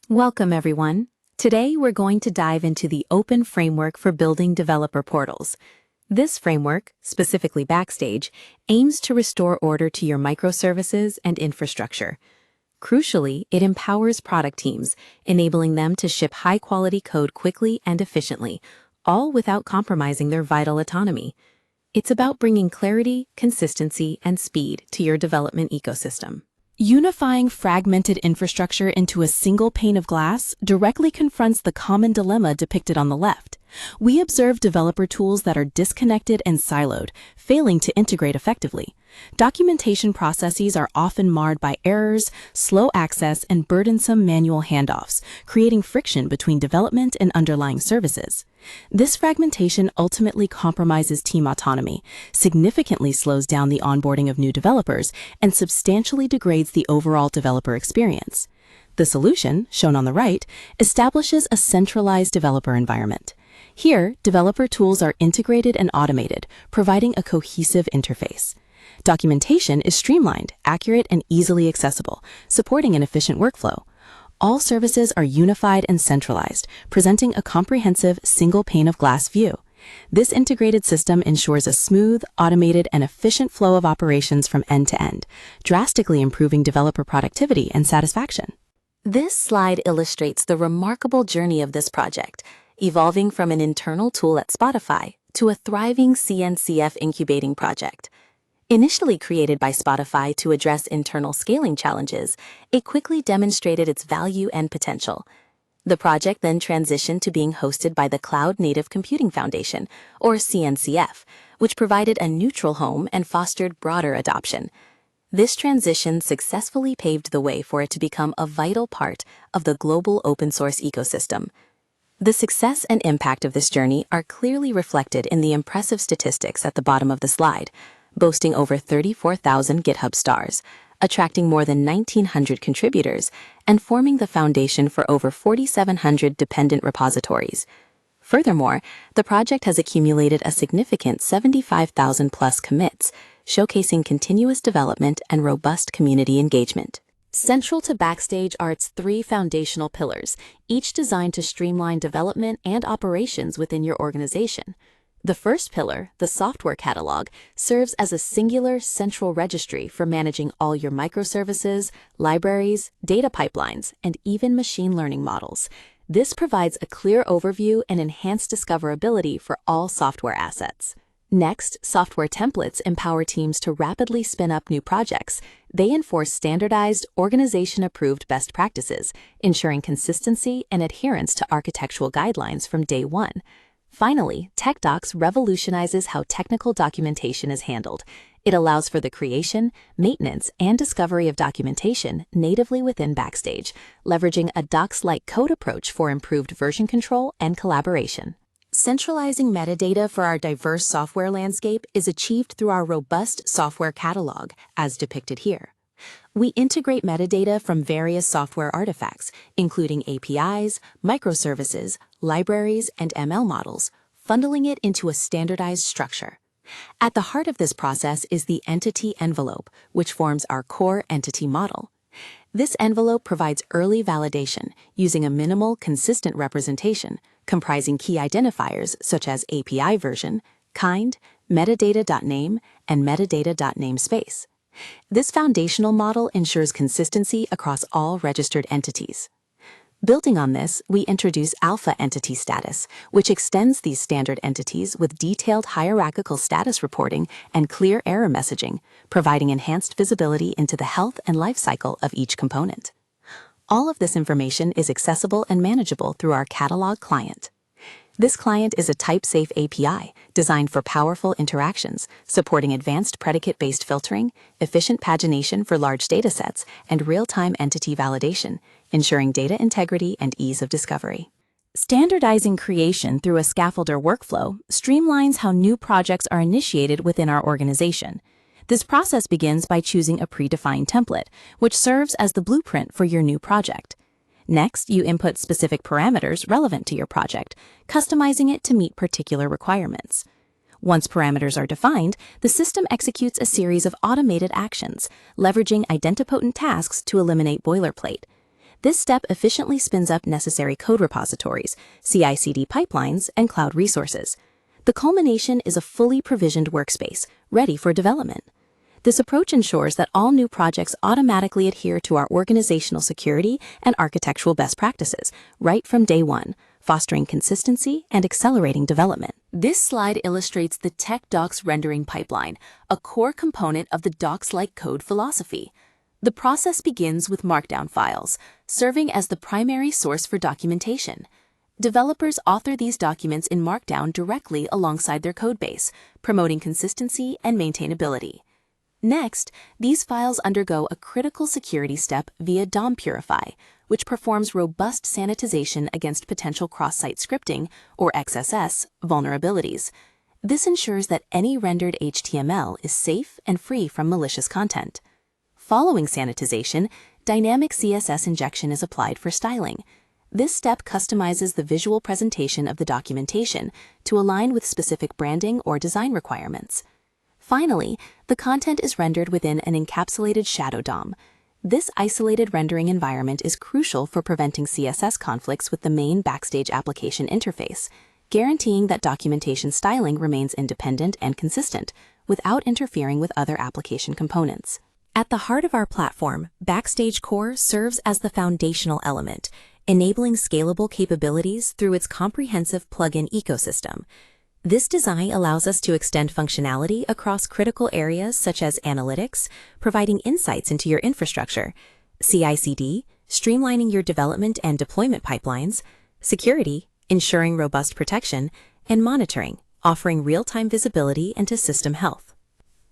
Welcome, everyone. Today, we're going to dive into the open framework for building developer portals. This framework, specifically Backstage, aims to restore order to your microservices and infrastructure. Crucially, it empowers product teams, enabling them to ship high-quality code quickly and efficiently, all without compromising their vital autonomy. It's about bringing clarity, consistency, and speed to your development ecosystem. Unifying fragmented infrastructure into a single pane of glass directly confronts the common dilemma depicted on the left. We observe developer tools that are disconnected and siloed, failing to integrate effectively. Documentation processes are often marred by errors, slow access, and burdensome manual handoffs, creating friction between development and underlying services. This fragmentation ultimately compromises team autonomy, significantly slows down the onboarding of new developers, and substantially degrades the overall developer experience. The solution, shown on the right, establishes a centralized developer environment. Here, developer tools are integrated and automated, providing a cohesive interface. Documentation is streamlined, accurate, and easily accessible, supporting an efficient workflow. All services are unified and centralized, presenting a comprehensive single pane of glass view. This integrated system ensures a smooth, automated, and efficient flow of operations from end to end, drastically improving developer productivity and satisfaction. This slide illustrates the remarkable journey of this project, evolving from an internal tool at Spotify to a thriving CNCF incubating project. Initially created by Spotify to address internal scaling challenges, it quickly demonstrated its value and potential. The project then transitioned to being hosted by the Cloud Native Computing Foundation, or CNCF, which provided a neutral home and fostered broader adoption. This transition successfully paved the way for it to become a vital part of the global open-source ecosystem. The success and impact of this journey are clearly reflected in the impressive statistics at the bottom of the slide, boasting over 34,000 GitHub stars, attracting more than 1,900 contributors, and forming the foundation for over 4,700 dependent repositories. Furthermore, the project has accumulated a significant 75,000+ commits, showcasing continuous development and robust community engagement. Central to Backstage are its three foundational pillars, each designed to streamline development and operations within your organization. The first pillar, the software catalog, serves as a singular central registry for managing all your microservices, libraries, data pipelines, and even machine learning models. This provides a clear overview and enhanced discoverability for all software assets. Next, software templates empower teams to rapidly spin up new projects. They enforce standardized, organization-approved best practices, ensuring consistency and adherence to architectural guidelines from day one. Finally, TechDocs revolutionizes how technical documentation is handled. It allows for the creation, maintenance, and discovery of documentation natively within Backstage, leveraging a docs-like code approach for improved version control and collaboration. Centralizing metadata for our diverse software landscape is achieved through our robust software catalog, as depicted here. We integrate metadata from various software artifacts, including APIs, microservices, libraries, and ML models, bundling it into a standardized structure. At the heart of this process is the entity envelope, which forms our core entity model. This envelope provides early validation using a minimal, consistent representation, comprising key identifiers such as API version, kind, metadata.name, and metadata.namespace. This foundational model ensures consistency across all registered entities. Building on this, we introduce Alpha Entity Status, which extends these standard entities with detailed hierarchical status reporting and clear error messaging, providing enhanced visibility into the health and life cycle of each component. All of this information is accessible and manageable through our catalog client. This client is a type-safe API designed for powerful interactions, supporting advanced predicate-based filtering, efficient pagination for large datasets, and real-time entity validation, ensuring data integrity and ease of discovery. Standardizing creation through a scaffolder workflow streamlines how new projects are initiated within our organization. This process begins by choosing a predefined template, which serves as the blueprint for your new project. Next, you input specific parameters relevant to your project, customizing it to meet particular requirements. Once parameters are defined, the system executes a series of automated actions, leveraging idempotent tasks to eliminate boilerplate. This step efficiently spins up necessary code repositories, CI/CD pipelines, and cloud resources. The culmination is a fully provisioned workspace, ready for development. This approach ensures that all new projects automatically adhere to our organizational security and architectural best practices, right from day one, fostering consistency and accelerating development. This slide illustrates the Tech Docs rendering pipeline, a core component of the docs-like code philosophy. The process begins with Markdown files, serving as the primary source for documentation. Developers author these documents in Markdown directly alongside their codebase, promoting consistency and maintainability. Next, these files undergo a critical security step via DOM Purify, which performs robust sanitization against potential cross-site scripting, or XSS, vulnerabilities. This ensures that any rendered HTML is safe and free from malicious content. Following sanitization, dynamic CSS injection is applied for styling. This step customizes the visual presentation of the documentation to align with specific branding or design requirements. Finally, the content is rendered within an encapsulated shadow DOM. This isolated rendering environment is crucial for preventing CSS conflicts with the main Backstage application interface, guaranteeing that documentation styling remains independent and consistent, without interfering with other application components. At the heart of our platform, Backstage Core serves as the foundational element, enabling scalable capabilities through its comprehensive plugin ecosystem. This design allows us to extend functionality across critical areas such as analytics, providing insights into your infrastructure, CI/CD, streamlining your development and deployment pipelines, security, ensuring robust protection, and monitoring, offering real-time visibility into system health.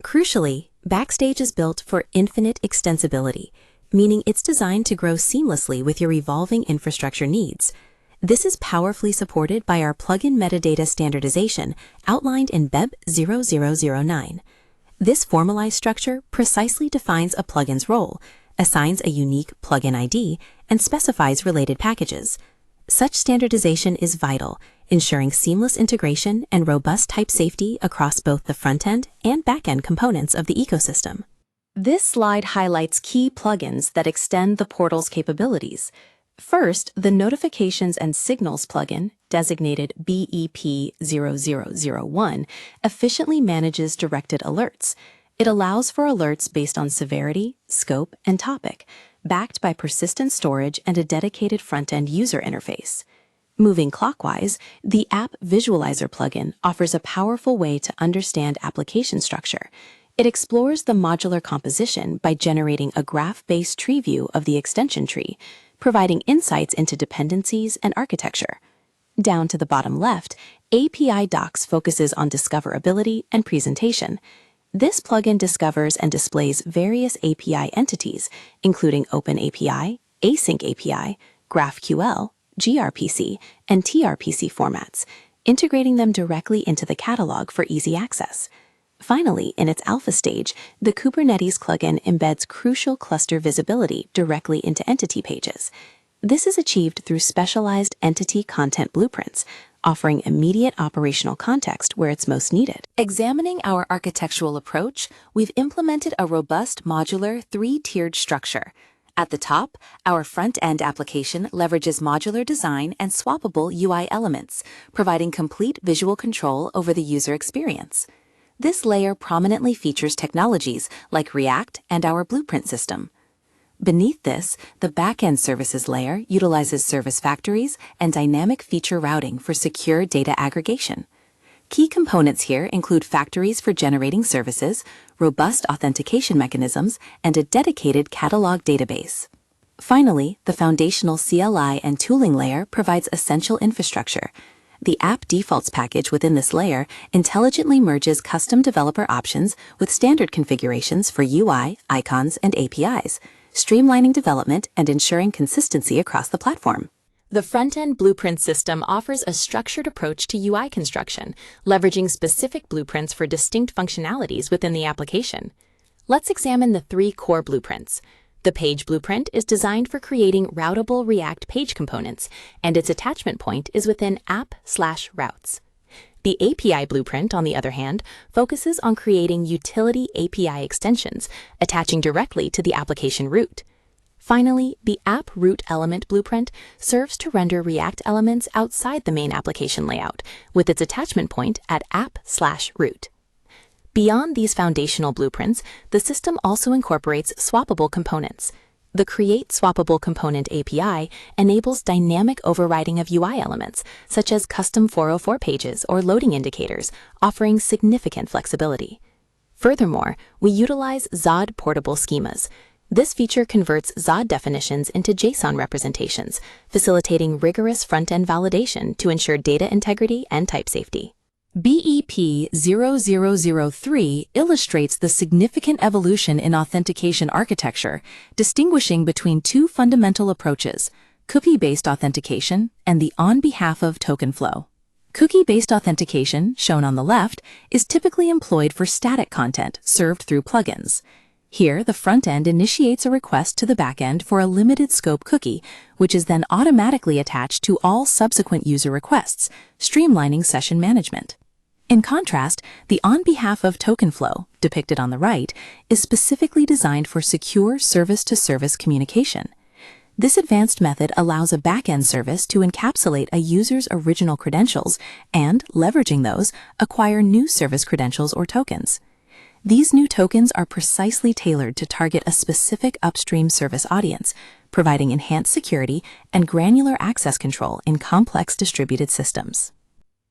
Crucially, Backstage is built for infinite extensibility, meaning it's designed to grow seamlessly with your evolving infrastructure needs. This is powerfully supported by our plugin metadata standardization outlined in BEB 0009. This formalized structure precisely defines a plugin's role, assigns a unique plugin ID, and specifies related packages. Such standardization is vital, ensuring seamless integration and robust type safety across both the front-end and back-end components of the ecosystem. This slide highlights key plugins that extend the portal's capabilities. First, the Notifications and Signals plugin, designated BEP 0001, efficiently manages directed alerts. It allows for alerts based on severity, scope, and topic, backed by persistent storage and a dedicated front-end user interface. Moving clockwise, the App Visualizer plugin offers a powerful way to understand application structure. It explores the modular composition by generating a graph-based tree view of the extension tree, providing insights into dependencies and architecture. Down to the bottom left, API Docs focuses on discoverability and presentation. This plugin discovers and displays various API entities, including OpenAPI, Async API, GraphQL, gRPC, and tRPC formats, integrating them directly into the catalog for easy access. Finally, in its alpha stage, the Kubernetes plugin embeds crucial cluster visibility directly into entity pages. This is achieved through specialized entity content blueprints, offering immediate operational context where it's most needed. Examining our architectural approach, we've implemented a robust modular three-tiered structure. At the top, our front-end application leverages modular design and swappable UI elements, providing complete visual control over the user experience. This layer prominently features technologies like React and our blueprint system. Beneath this, the back-end services layer utilizes service factories and dynamic feature routing for secure data aggregation. Key components here include factories for generating services, robust authentication mechanisms, and a dedicated catalog database. Finally, the foundational CLI and tooling layer provides essential infrastructure. The App Defaults package within this layer intelligently merges custom developer options with standard configurations for UI, icons, and APIs, streamlining development and ensuring consistency across the platform. The front-end blueprint system offers a structured approach to UI construction, leveraging specific blueprints for distinct functionalities within the application. Let's examine the three core blueprints. The page blueprint is designed for creating routable React page components, and its attachment point is within app/routes. The API blueprint, on the other hand, focuses on creating utility API extensions, attaching directly to the application root. Finally, the app root element blueprint serves to render React elements outside the main application layout, with its attachment point at app/root. Beyond these foundational blueprints, the system also incorporates swappable components. The Create Swappable Component API enables dynamic overriding of UI elements, such as custom 404 pages or loading indicators, offering significant flexibility. Furthermore, we utilize XOD portable schemas. This feature converts XOD definitions into JSON representations, facilitating rigorous front-end validation to ensure data integrity and type safety. BEP 0003 illustrates the significant evolution in authentication architecture, distinguishing between two fundamental approaches: cookie-based authentication and the on-behalf-of token flow. Cookie-based authentication, shown on the left, is typically employed for static content served through plugins. Here, the front end initiates a request to the backend for a limited scope cookie, which is then automatically attached to all subsequent user requests, streamlining session management. In contrast, the on-behalf-of token flow, depicted on the right, is specifically designed for secure service-to-service communication. This advanced method allows a backend service to encapsulate a user's original credentials and, leveraging those, acquire new service credentials or tokens. These new tokens are precisely tailored to target a specific upstream service audience, providing enhanced security and granular access control in complex distributed systems.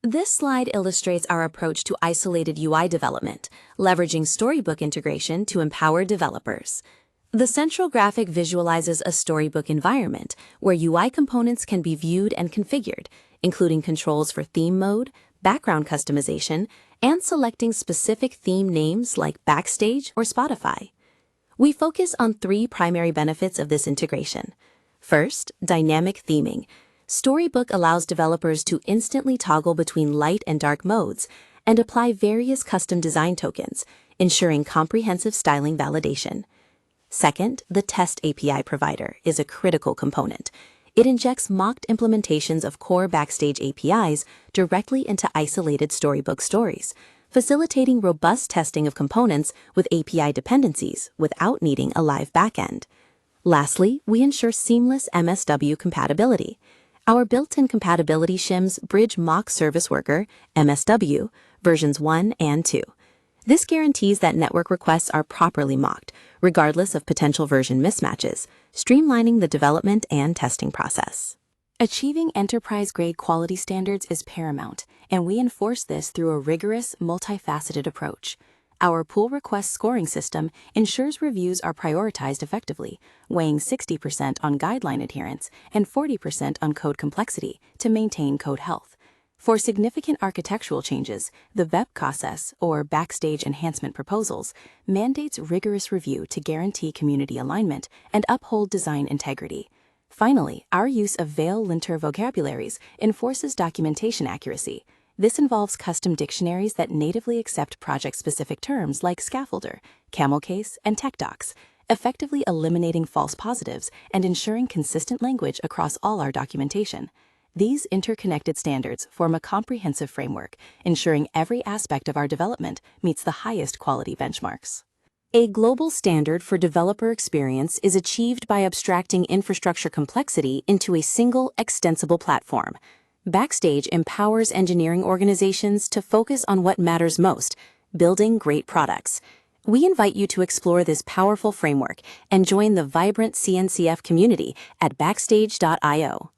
This slide illustrates our approach to isolated UI development, leveraging Storybook integration to empower developers. The central graphic visualizes a Storybook environment where UI components can be viewed and configured, including controls for theme mode, background customization, and selecting specific theme names like Backstage or Spotify. We focus on three primary benefits of this integration. First, dynamic theming. Storybook allows developers to instantly toggle between light and dark modes and apply various custom design tokens, ensuring comprehensive styling validation. Second, the Test API provider is a critical component. It injects mocked implementations of core Backstage APIs directly into isolated Storybook stories, facilitating robust testing of components with API dependencies without needing a live backend. Lastly, we ensure seamless MSW compatibility. Our built-in compatibility shims bridge Mock Service Worker, MSW, versions 1 and 2. This guarantees that network requests are properly mocked, regardless of potential version mismatches, streamlining the development and testing process. Achieving enterprise-grade quality standards is paramount, and we enforce this through a rigorous, multifaceted approach. Our pull request scoring system ensures reviews are prioritized effectively, weighing 60% on guideline adherence and 40% on code complexity to maintain code health. For significant architectural changes, the VEP process, or Backstage Enhancement Proposals, mandates rigorous review to guarantee community alignment and uphold design integrity. Finally, our use of veil-linter vocabularies enforces documentation accuracy. This involves custom dictionaries that natively accept project-specific terms like scaffolder, camel case, and tech docs, effectively eliminating false positives and ensuring consistent language across all our documentation. These interconnected standards form a comprehensive framework, ensuring every aspect of our development meets the highest quality benchmarks. A global standard for developer experience is achieved by abstracting infrastructure complexity into a single, extensible platform. Backstage empowers engineering organizations to focus on what matters most: building great products. We invite you to explore this powerful framework and join the vibrant CNCF community at backstage.io.